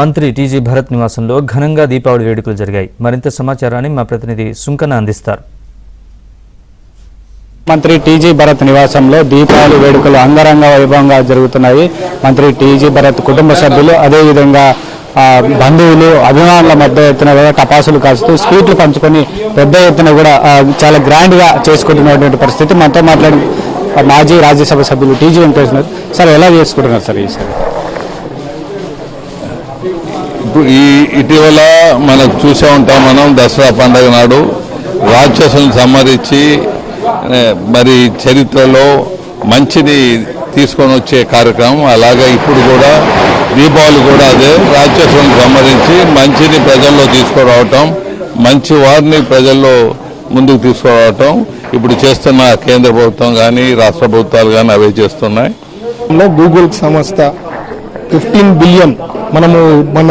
మంత్రి టీజీ భరత్ నివాసంలో ఘనంగా దీపావళి వేడుకలు జరిగాయి. మరింత సమాచారాన్ని మా ప్రతినిధి సుంకన అందిస్తారు. మంత్రి టీజీ భరత్ నివాసంలో దీపావళి వేడుకలు అంగరంగ వైభవంగా జరుగుతున్నాయి. మంత్రి టీజీ భరత్ కుటుంబ సభ్యులు అదేవిధంగా బంధువులు అభిమానుల మధ్య ఎత్తున కూడా టపాసులు కాస్తూ స్వీట్లు పంచుకొని పెద్ద ఎత్తున కూడా చాలా గ్రాండ్ గా చేసుకుంటున్నటువంటి పరిస్థితి. మనతో మాట్లాడి మాజీ రాజ్యసభ సభ్యులు టీజీ వెంకటేష్ సార్ ఎలా చేసుకుంటున్నారు సార్ ఈసారి? ఇటీవల మనం చూసే ఉంటాం, మనం దసరా పండుగ నాడు రాక్షసులను సంహరించి మరి చరిత్రలో మంచిని తీసుకొని వచ్చే కార్యక్రమం. అలాగే ఇప్పుడు కూడా దీపావళి కూడా అదే, రాక్షసులను సంహరించి మంచిని ప్రజల్లో తీసుకురావటం, మంచి వారిని ప్రజల్లో ముందుకు తీసుకురావటం ఇప్పుడు చేస్తున్న కేంద్ర ప్రభుత్వం కానీ రాష్ట్ర ప్రభుత్వాలు కానీ అవే చేస్తున్నాయి. గూగుల్ సంస్థ 15 బిలియన్ మనము మన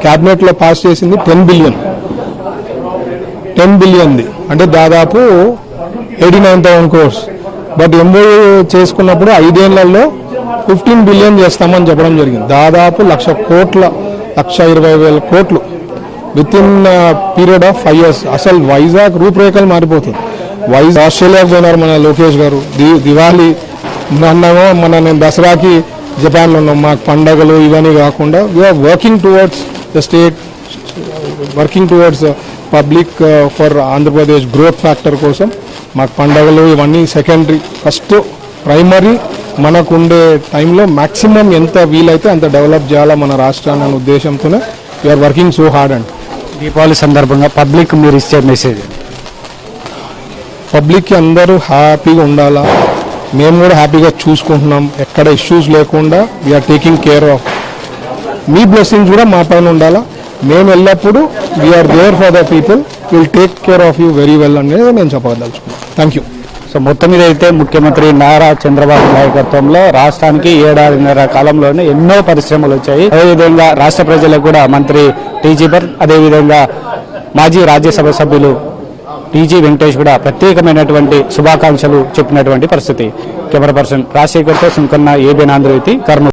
క్యాబినెట్ లో పాస్ చేసింది 10 బిలియన్ది అంటే దాదాపు 89,000 crores. బట్ ఎంబోయూ చేసుకున్నప్పుడు 5 ఏళ్లలో 15 బిలియన్ చేస్తామని చెప్పడం జరిగింది. దాదాపు 1,20,000 కోట్లు with in period of 5 years. అసలు వైజాగ్ రూపురేఖలు మారిపోతుంది. ఆస్ట్రేలియాకు పోయినారు మన లోకేష్ గారు. దివాళీ అన్నామో నేను దసరాకి జపాన్లో ఉన్నాం. మాకు పండగలు ఇవన్నీ కాకుండా we are working towards the state, working towards public for Andhra Pradesh growth factor కోసం. మాకు పండగలు ఇవన్నీ సెకండరీ, ఫస్ట్ ప్రైమరీ మనకు ఉండే టైంలో మ్యాక్సిమం ఎంత వీలైతే అంత డెవలప్ చేయాలా మన రాష్ట్రాన్ని అనే ఉద్దేశంతోనే we are working so hard. And Deepavali సందర్భంగా పబ్లిక్ మీరు ఇచ్చే మెసేజ్? పబ్లిక్కి అందరూ హ్యాపీగా ఉండాలా, మేము కూడా హ్యాపీగా చూసుకుంటున్నాం, ఎక్కడ ఇష్యూస్ లేకుండా వీఆర్ టేకింగ్ కేర్ ఆఫ్. మీ బ్లెస్సింగ్స్ కూడా మా పైన ఉండాలా. మేము ఎల్లప్పుడూ we are there for the people, will take care of you very well అనేది నేను చెప్పదలుచుకున్నాను. Thank you. సో మొత్తం మీద అయితే ముఖ్యమంత్రి నారా చంద్రబాబు నాయకత్వంలో రాష్ట్రానికి 7.5 కాలంలోనే ఎన్నో పరిశ్రమలు వచ్చాయి. అదేవిధంగా రాష్ట్ర ప్రజలకు కూడా మంత్రి టీజీ భరత్ అదేవిధంగా మాజీ రాజ్యసభ సభ్యులు టీజీ వెంకటేష్ కూడా ప్రత్యేకమైనటువంటి శుభాకాంక్షలు చెప్పినటువంటి పరిస్థితి. కెమెరా పర్సన్ రాజశేఖర్తో సుంకన్న, ఏబిఎన్ ఆంధ్రజ్యోతి, కర్నూలు.